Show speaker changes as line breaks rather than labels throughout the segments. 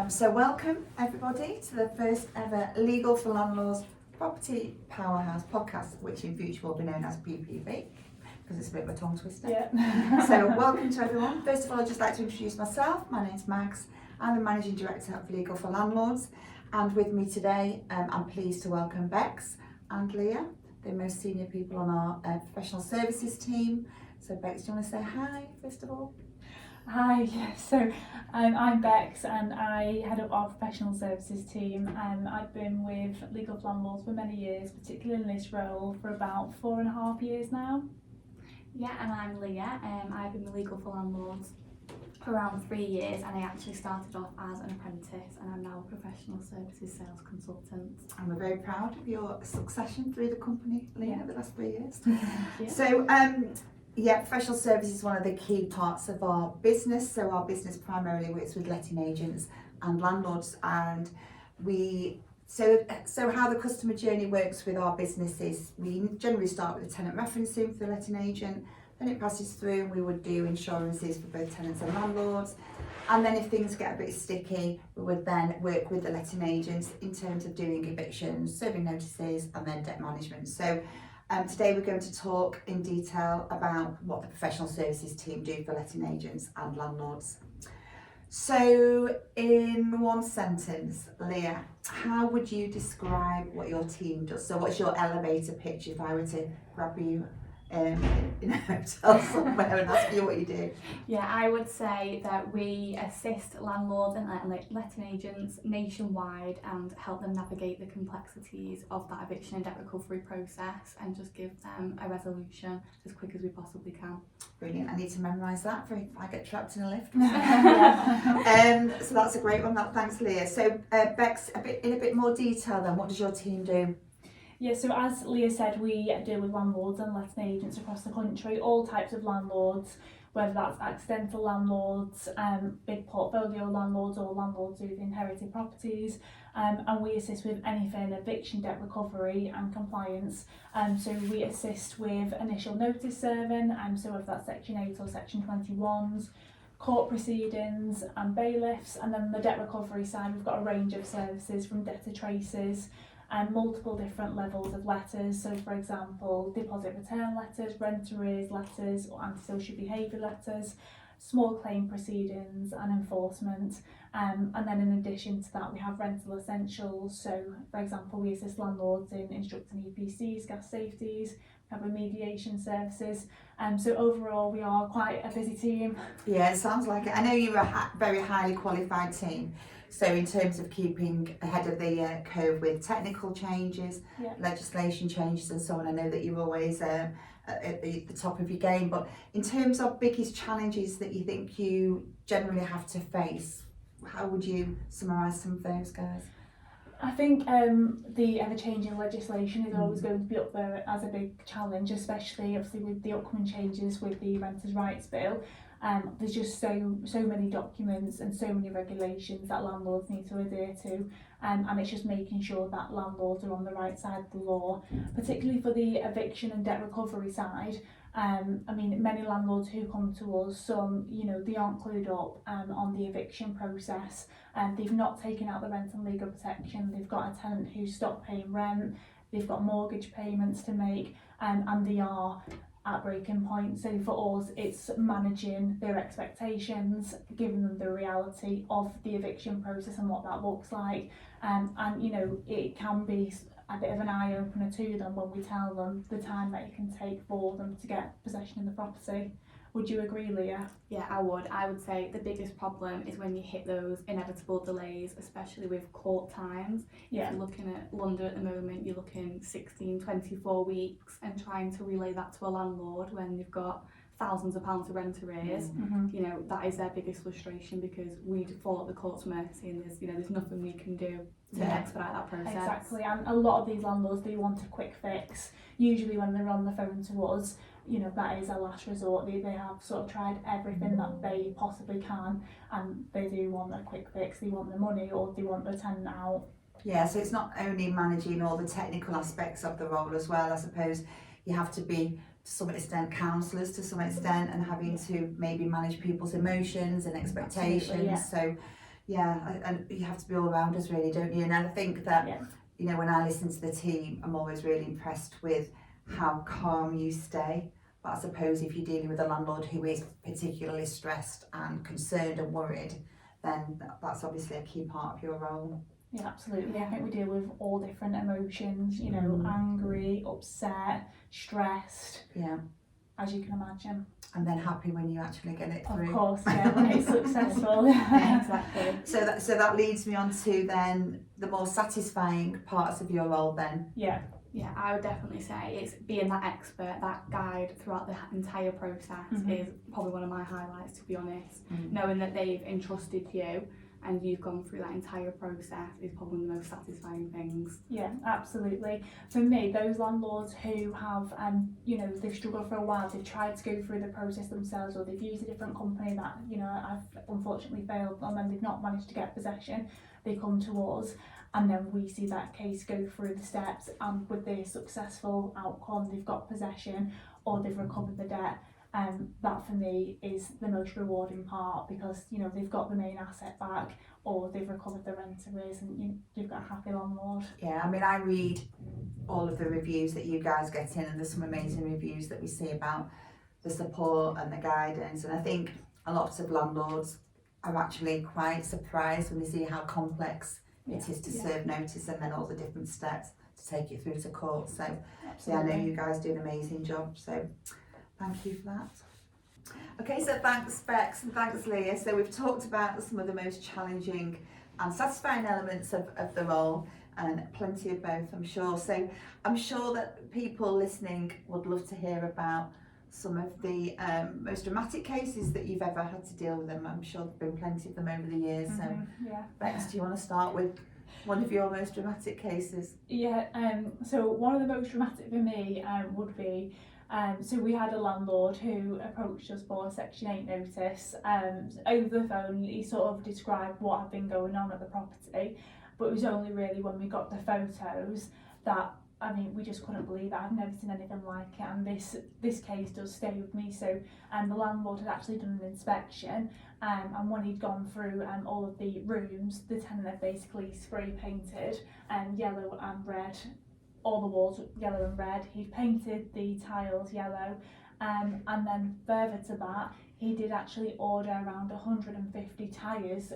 So welcome everybody to the first ever Legal for Landlords Property Powerhouse Podcast, which in future will be known as PPP because it's a bit of a tongue twister.
Yeah.
So welcome to everyone. First of all, I'd just like to introduce myself. My name's Mags. I'm the Managing Director of Legal for Landlords, and with me today I'm pleased to welcome Bex and Leah, the most senior people on our professional services team. So Bex, do you want to say hi first of all?
Hi, so I'm Bex and I head up our professional services team. I've been with Legal for Landlords for many years, particularly in this role for about 4.5 years now.
Yeah, and I'm Leah. I've been with Legal for Landlords for around 3 years, and I actually started off as an apprentice and I'm now a professional services sales consultant.
And we're very proud of your succession through the company, Leah, over the last 3 years.
Yeah.
So, professional services is one of the key parts of our business. So our business primarily works with letting agents and landlords, and so how the customer journey works with our business is we generally start with a tenant referencing for the letting agent, then it passes through and we would do insurances for both tenants and landlords, and then if things get a bit sticky we would then work with the letting agents in terms of doing evictions, serving notices and then debt management. So today we're going to talk in detail about what the professional services team do for letting agents and landlords. So in one sentence, Leah, how would you describe what your team does? So what's your elevator pitch if I were to grab you in a hotel somewhere and ask you what you do?
Yeah, I would say that we assist landlords and letting agents nationwide and help them navigate the complexities of that eviction and debt recovery process and just give them a resolution as quick as we possibly can.
Brilliant. I need to memorise that for if I get trapped in a lift. So that's a great one. Thanks, Leah. So Bex, in a bit more detail then, what does your team do?
Yeah, so as Leah said, we deal with landlords and letting agents across the country, all types of landlords, whether that's accidental landlords, big portfolio landlords or landlords who've inherited properties, and we assist with anything eviction, debt recovery and compliance. So we assist with initial notice serving, so whether that's Section 8 or Section 21s, court proceedings and bailiffs, and then the debt recovery side we've got a range of services from debtor traces and multiple different levels of letters. So for example, deposit return letters, rent arrears letters or antisocial behaviour letters, small claim proceedings and enforcement. And then in addition to that we have rental essentials. So for example, we assist landlords in instructing EPCs, gas safeties, we have remediation services. So overall we are quite a busy team.
Yeah, it sounds like it. I know you're a very highly qualified team. So in terms of keeping ahead of the curve with technical changes, legislation changes and so on, I know that you're always at the top of your game. But in terms of biggest challenges that you think you generally have to face, how would you summarise some of those, guys?
I think the ever-changing legislation is always going to be up there as a big challenge, especially obviously with the upcoming changes with the Renters' Rights Bill. There's just so many documents and so many regulations that landlords need to adhere to, and it's just making sure that landlords are on the right side of the law, particularly for the eviction and debt recovery side. I mean, many landlords who come to us, some, they aren't clued up on the eviction process, and they've not taken out the rent and legal protection, they've got a tenant who's stopped paying rent, they've got mortgage payments to make, and they are at breaking point. So for us it's managing their expectations, giving them the reality of the eviction process and what that looks like, and it can be a bit of an eye-opener to them when we tell them the time that it can take for them to get possession of the property. Would you agree, Leah?
Yeah, I would say the biggest problem is when you hit those inevitable delays, especially with court times.
Yeah.
If you're looking at London at the moment, you're looking 16, 24 weeks and trying to relay that to a landlord when they've got thousands of pounds of rent arrears. That is their biggest frustration because we fall at the court's mercy and there's nothing we can do to expedite that process.
Exactly, and a lot of these landlords, they want a quick fix. Usually when they're on the phone to us, that is a last resort. They have sort of tried everything that they possibly can, and they do want a quick fix. They want the money or they want the tenant out.
Yeah, so it's not only managing all the technical aspects of the role as well. I suppose you have to be to some extent counsellors to some extent, and having to maybe manage people's emotions and expectations.
Yeah.
So and you have to be all around us really, don't you? And I think that, you know, when I listen to the team, I'm always really impressed with how calm you stay. But I suppose if you're dealing with a landlord who is particularly stressed and concerned and worried, then that's obviously a key part of your role.
Yeah, absolutely. I think we deal with all different emotions, you know, angry, upset, stressed.
Yeah.
As you can imagine.
And then happy when you actually get it through.
Of course, yeah, when it's successful.
Exactly.
So that leads me on to then the more satisfying parts of your role then.
Yeah.
Yeah, I would definitely say it's being that expert, that guide throughout the entire process is probably one of my highlights, to be honest. Knowing that they've entrusted you and you've gone through that entire process is probably one of the most satisfying things.
Yeah, absolutely. For me, those landlords who have, you know, they've struggled for a while, they've tried to go through the process themselves, or they've used a different company that, you know, I've unfortunately failed on, and they've not managed to get possession, they come to us, and then we see that case go through the steps, and with their successful outcome, they've got possession or they've recovered the debt. That for me is the most rewarding part, because, you know, they've got the main asset back or they've recovered the rent arrears, and you've got a happy landlord.
Yeah, I mean, I read all of the reviews that you guys get in, and there's some amazing reviews that we see about the support and the guidance, and I think a lot of landlords are actually quite surprised when they see how complex it is to serve notice and then all the different steps to take it through to court. So yeah, I know you guys do an amazing job, so thank you for that. Okay, so thanks Bex and thanks Leah. So we've talked about some of the most challenging and satisfying elements of the role, and plenty of both, I'm sure. So I'm sure that people listening would love to hear about some of the most dramatic cases that you've ever had to deal with them. I'm sure there've been plenty of them over the years. So Bex, do you want to start with one of your most dramatic cases?
Yeah, so one of the most dramatic for me would be, so we had a landlord who approached us for a Section 8 notice. Over the phone, he sort of described what had been going on at the property, but it was only really when we got the photos that, I mean, we just couldn't believe it. I've never seen anything like it, and this case does stay with me. So the landlord had actually done an inspection, and when he'd gone through all of the rooms, the tenant had basically spray painted yellow and red, all the walls yellow and red. He'd painted the tiles yellow, and then further to that, he did actually order around 150 tyres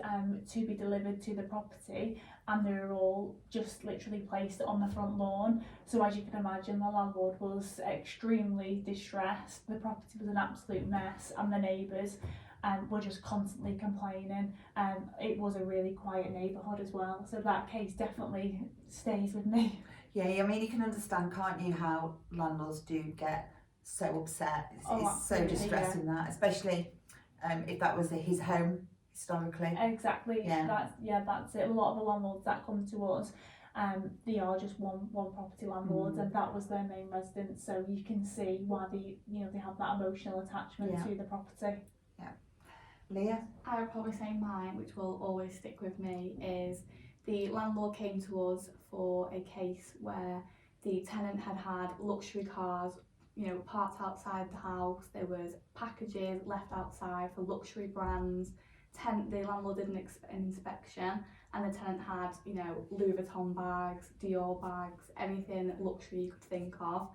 to be delivered to the property, and they were all just literally placed on the front lawn. So as you can imagine, the landlord was extremely distressed. The property was an absolute mess, and the neighbours were just constantly complaining. It was a really quiet neighbourhood as well, so that case definitely stays with me.
Yeah, I mean, you can understand, can't you, how landlords do get so upset. It's so distressing, that, especially if that was his home historically.
Exactly. That's it. A lot of the landlords that come to us, they are just one property landlords, and that was their main residence. So you can see why they have that emotional attachment to the property.
Yeah. Leah?
I would probably say mine, which will always stick with me, is the landlord came to us for a case where the tenant had luxury cars, you know, parked outside the house. There was packages left outside for luxury brands. The landlord did an inspection, and the tenant had, you know, Louis Vuitton bags, Dior bags, everything luxury you could think of,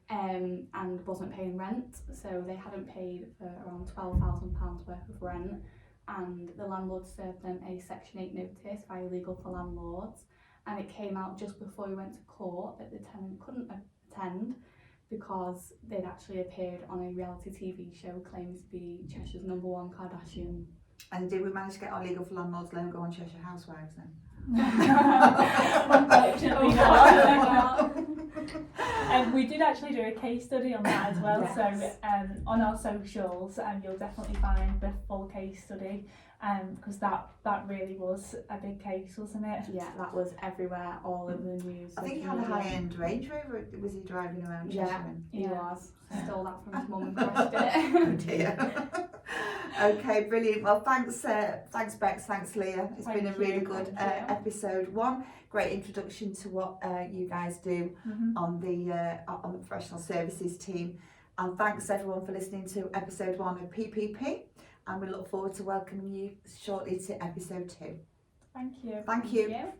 and wasn't paying rent. So they hadn't paid for around £12,000 worth of rent, and the landlord served them a Section 8 notice via LegalforLandlords, and it came out just before we went to court that the tenant couldn't attend because they'd actually appeared on a reality TV show claiming to be Cheshire's #1 Kardashian.
And did we manage to get our LegalforLandlords logo on Cheshire Housewives then?
Unfortunately not. And we did actually do a case study on that as well. Yes. So on our socials, you'll definitely find the full case study, because that really was a big case, wasn't it?
Yeah, that was everywhere, all over the news.
I think he had a high-end Range Rover. Was he driving around Cheshire?
Yeah, he was. Stole that from his mum and crashed it.
Oh dear. Okay, brilliant. Well, thanks Bex, thanks Leah. It's been a really good episode one. Great introduction to what you guys do on the professional services team. And thanks everyone for listening to episode 1 of PPP. and we look forward to welcoming you shortly to episode 2.
Thank you.
Thank you.
you.